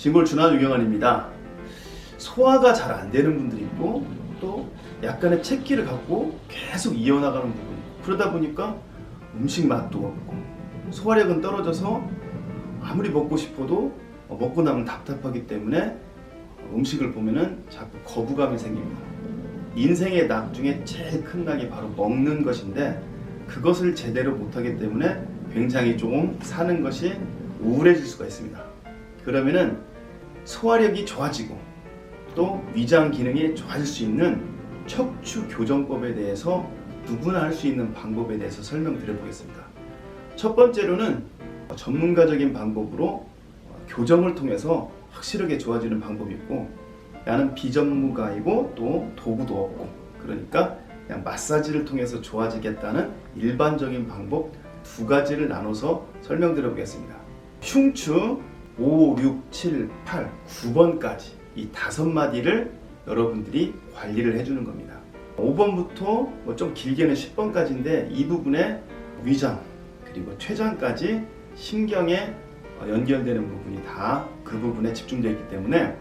진골 준하 유경환입니다. 소화가 잘 안 되는 분들이 있고 또 약간의 체기를 갖고 계속 이어나가는 부분이 있고, 그러다 보니까 음식 맛도 없고 소화력은 떨어져서 아무리 먹고 싶어도 먹고 나면 답답하기 때문에 음식을 보면은 자꾸 거부감이 생깁니다. 인생의 낙 중에 제일 큰 낙이 바로 먹는 것인데, 그것을 제대로 못하기 때문에 굉장히 조금 사는 것이 우울해질 수가 있습니다. 그러면은 소화력이 좋아지고 또 위장 기능이 좋아질 수 있는 척추 교정법에 대해서 누구나 할 수 있는 방법에 대해서 설명드려 보겠습니다. 첫 번째로는 전문가적인 방법으로 교정을 통해서 확실하게 좋아지는 방법이 있고, 나는 비전문가이고 또 도구도 없고, 그러니까 그냥 마사지를 통해서 좋아지겠다는 일반적인 방법 두 가지를 나눠서 설명드려 보겠습니다. 흉추 5, 6, 7, 8, 9번까지 이 5마디를 여러분들이 관리를 해주는 겁니다. 5번부터 좀 길게는 10번까지인데, 이 부분에 위장 그리고 췌장까지 신경에 연결되는 부분이 다 그 부분에 집중되어 있기 때문에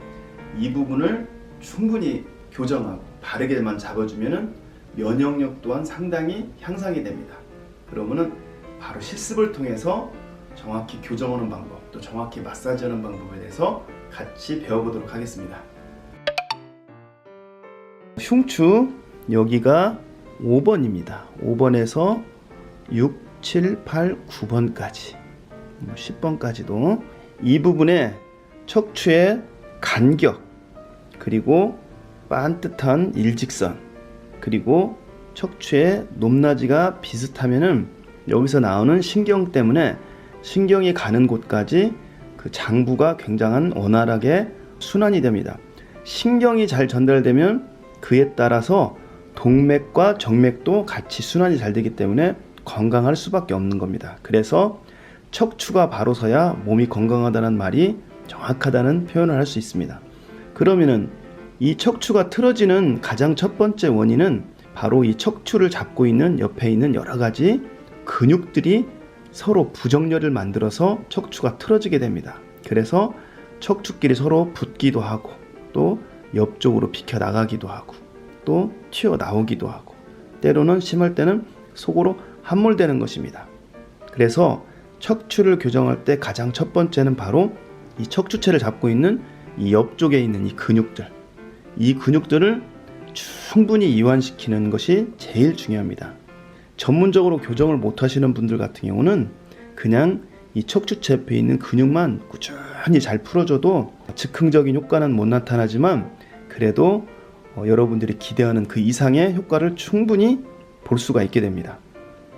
이 부분을 충분히 교정하고 바르게만 잡아주면은 면역력 또한 상당히 향상이 됩니다. 그러면은 바로 실습을 통해서 정확히 교정하는 방법, 또 정확히 마사지하는 방법에 대해서 같이 배워보도록 하겠습니다. 흉추 여기가 5번입니다. 5번에서 6, 7, 8, 9번까지 10번까지도 이 부분에 척추의 간격, 그리고 반듯한 일직선, 그리고 척추의 높낮이가 비슷하면은 여기서 나오는 신경 때문에 신경이 가는 곳까지 그 장부가 굉장한 원활하게 순환이 됩니다. 신경이 잘 전달되면 그에 따라서 동맥과 정맥도 같이 순환이 잘 되기 때문에 건강할 수밖에 없는 겁니다. 그래서 척추가 바로 서야 몸이 건강하다는 말이 정확하다는 표현을 할 수 있습니다. 그러면은 이 척추가 틀어지는 가장 첫 번째 원인은 바로 이 척추를 잡고 있는 옆에 있는 여러 가지 근육들이 서로 부정렬을 만들어서 척추가 틀어지게 됩니다. 그래서 척추끼리 서로 붙기도 하고, 또 옆쪽으로 비켜 나가기도 하고, 또 튀어나오기도 하고, 때로는 심할 때는 속으로 함몰되는 것입니다. 그래서 척추를 교정할 때 가장 첫 번째는 바로 이 척추체를 잡고 있는 이 옆쪽에 있는 이 근육들을 충분히 이완시키는 것이 제일 중요합니다. 전문적으로 교정을 못 하시는 분들 같은 경우는 그냥 이 척추체 옆에 있는 근육만 꾸준히 잘 풀어줘도 즉흥적인 효과는 못 나타나지만, 그래도 여러분들이 기대하는 그 이상의 효과를 충분히 볼 수가 있게 됩니다.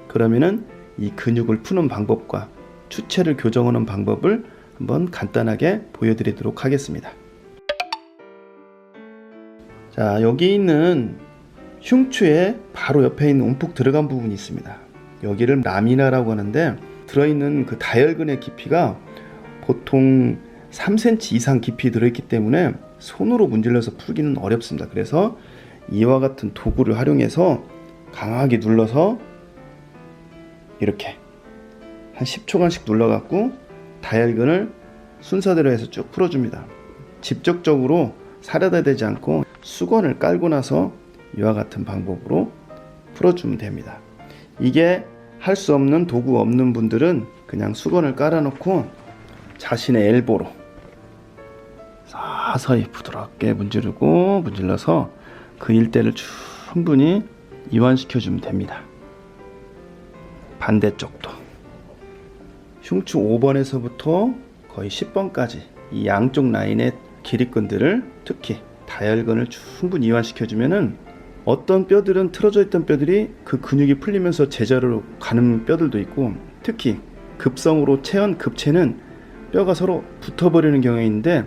그러면은 이 근육을 푸는 방법과 추체를 교정하는 방법을 한번 간단하게 보여드리도록 하겠습니다. 자, 여기 있는 흉추의 바로 옆에 있는 움푹 들어간 부분이 있습니다. 여기를 라미나라고 하는데, 들어있는 그 다혈근의 깊이가 보통 3cm 이상 깊이 들어있기 때문에 손으로 문질러서 풀기는 어렵습니다. 그래서 이와 같은 도구를 활용해서 강하게 눌러서 이렇게 한 10초간씩 눌러갖고 다혈근을 순서대로 해서 쭉 풀어줍니다. 직접적으로 사려다 되지 않고 수건을 깔고 나서 이와 같은 방법으로 풀어주면 됩니다. 이게 할 수 없는 도구 없는 분들은 그냥 수건을 깔아놓고 자신의 엘보로 서서히 부드럽게 문질러서 그 일대를 충분히 이완시켜주면 됩니다. 반대쪽도 흉추 5번에서부터 거의 10번까지 이 양쪽 라인의 기립근들을, 특히 다혈근을 충분히 이완시켜주면은 어떤 뼈들은 틀어져 있던 뼈들이 그 근육이 풀리면서 제자리로 가는 뼈들도 있고, 특히 급성으로 체연급체는 뼈가 서로 붙어버리는 경향이 있는데,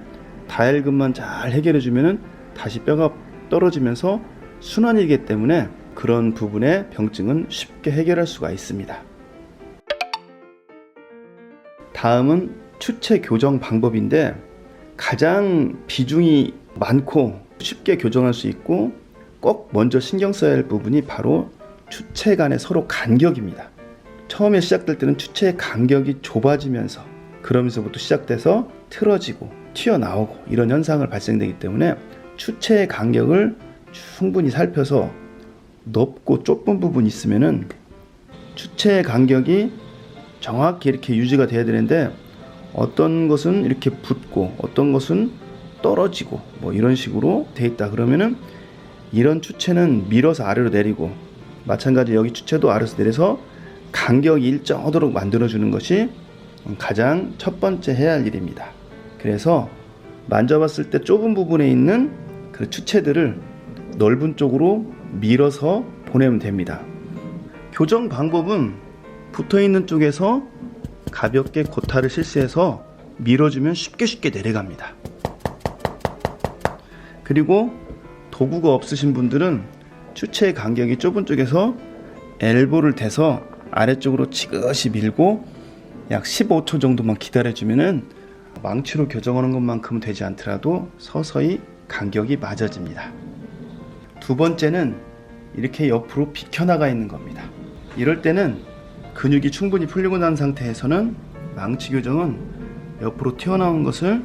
다혈근만 잘 해결해주면은 다시 뼈가 떨어지면서 순환이기 때문에 그런 부분의 병증은 쉽게 해결할 수가 있습니다. 다음은 추체 교정 방법인데, 가장 비중이 많고 쉽게 교정할 수 있고 꼭 먼저 신경 써야 할 부분이 바로 추체 간의 서로 간격입니다. 처음에 시작될 때는 추체의 간격이 좁아지면서, 그러면서부터 시작돼서 틀어지고 튀어나오고 이런 현상을 발생되기 때문에 추체의 간격을 충분히 살펴서 넓고 좁은 부분이 있으면은 추체의 간격이 정확히 이렇게 유지가 돼야 되는데 어떤 것은 이렇게 붙고 어떤 것은 떨어지고 뭐 이런 식으로 돼 있다 그러면은 이런 추체는 밀어서 아래로 내리고 마찬가지 여기 추체도 아래로 내려서 간격이 일정하도록 만들어주는 것이 가장 첫 번째 해야 할 일입니다. 그래서 만져봤을 때 좁은 부분에 있는 그 추체들을 넓은 쪽으로 밀어서 보내면 됩니다. 교정 방법은 붙어있는 쪽에서 가볍게 고타를 실수해서 밀어주면 쉽게 내려갑니다. 그리고 도구가 없으신 분들은 추체의 간격이 좁은 쪽에서 엘보를 대서 아래쪽으로 지그시 밀고 약 15초 정도만 기다려주면은 망치로 교정하는 것만큼은 되지 않더라도 서서히 간격이 맞아집니다. 두 번째는 이렇게 옆으로 비켜나가 있는 겁니다. 이럴 때는 근육이 충분히 풀리고 난 상태에서는 망치 교정은 옆으로 튀어나온 것을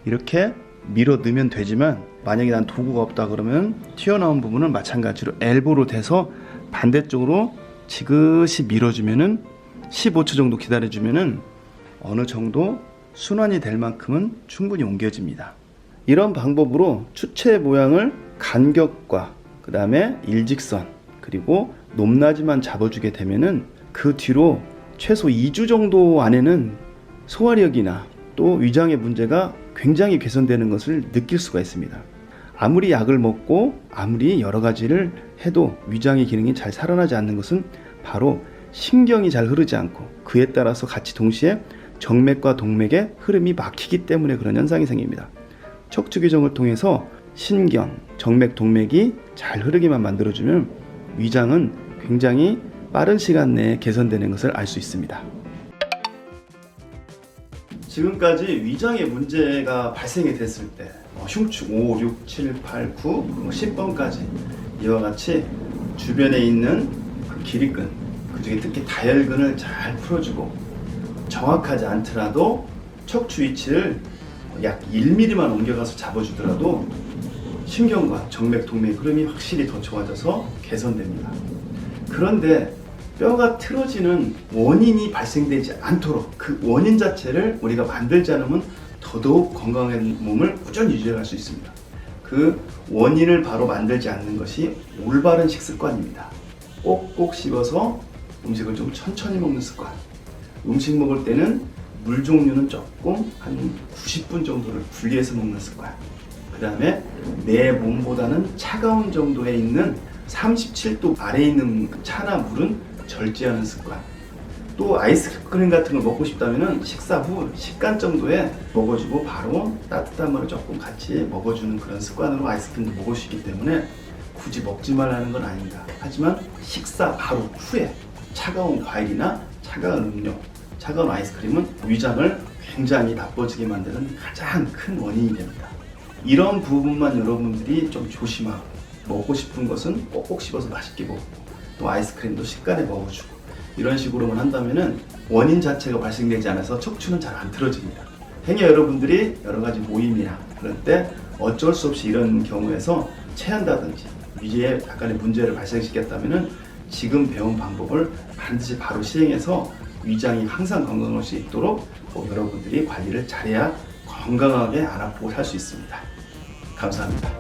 이렇게 밀어 넣으면 되지만 만약에 난 도구가 없다 그러면 튀어나온 부분은 마찬가지로 엘보로 대서 반대쪽으로 지그시 밀어주면은 15초 정도 기다려주면은 어느 정도 순환이 될 만큼은 충분히 옮겨집니다. 이런 방법으로 추체 모양을 간격과 그 다음에 일직선 그리고 높낮이만 잡아주게 되면은 그 뒤로 최소 2주 정도 안에는 소화력이나 또 위장의 문제가 굉장히 개선되는 것을 느낄 수가 있습니다. 아무리 약을 먹고 아무리 여러 가지를 해도 위장의 기능이 잘 살아나지 않는 것은 바로 신경이 잘 흐르지 않고 그에 따라서 같이 동시에 정맥과 동맥의 흐름이 막히기 때문에 그런 현상이 생깁니다. 척추 교정을 통해서 신경, 정맥, 동맥이 잘 흐르기만 만들어주면 위장은 굉장히 빠른 시간 내에 개선되는 것을 알 수 있습니다. 지금까지 위장에 문제가 발생이 됐을 때 흉추 5, 6, 7, 8, 9, 10번까지 이와 같이 주변에 있는 그 길이근, 그중에 특히 다혈근을 잘 풀어주고 정확하지 않더라도 척추 위치를 약 1mm만 옮겨가서 잡아주더라도 신경과 정맥, 동맥 흐름이 확실히 더 좋아져서 개선됩니다. 그런데 뼈가 틀어지는 원인이 발생되지 않도록 그 원인 자체를 우리가 만들지 않으면 더더욱 건강한 몸을 꾸준히 유지할 수 있습니다. 그 원인을 바로 만들지 않는 것이 올바른 식습관입니다. 꼭꼭 씹어서 음식을 좀 천천히 먹는 습관. 음식 먹을 때는 물 종류는 조금 한 90분 정도를 분리해서 먹는 습관. 그 다음에 내 몸보다는 차가운 정도에 있는 37도 아래에 있는 차나 물은 절제하는 습관. 또 아이스크림 같은 걸 먹고 싶다면 식사 후 식간 정도에 먹어주고 바로 따뜻한 물을 조금 같이 먹어주는 그런 습관으로 아이스크림도 먹을 수 있기 때문에 굳이 먹지 말라는 건 아닙니다. 하지만 식사 바로 후에 차가운 과일이나 차가운 음료, 차가운 아이스크림은 위장을 굉장히 나빠지게 만드는 가장 큰 원인이 됩니다. 이런 부분만 여러분들이 좀 조심하고 먹고 싶은 것은 꼭꼭 씹어서 맛있게 먹고 또 아이스크림도 식간에 먹어주고 이런 식으로만 한다면은 원인 자체가 발생되지 않아서 척추는 잘 안 틀어집니다. 행여 여러분들이 여러 가지 모임이나 그럴 때 어쩔 수 없이 이런 경우에서 체한다든지 위에 약간의 문제를 발생시켰다면은 지금 배운 방법을 반드시 바로 시행해서 위장이 항상 건강할 수 있도록 여러분들이 관리를 잘해야 건강하게 안 아프고 살 수 있습니다. 감사합니다.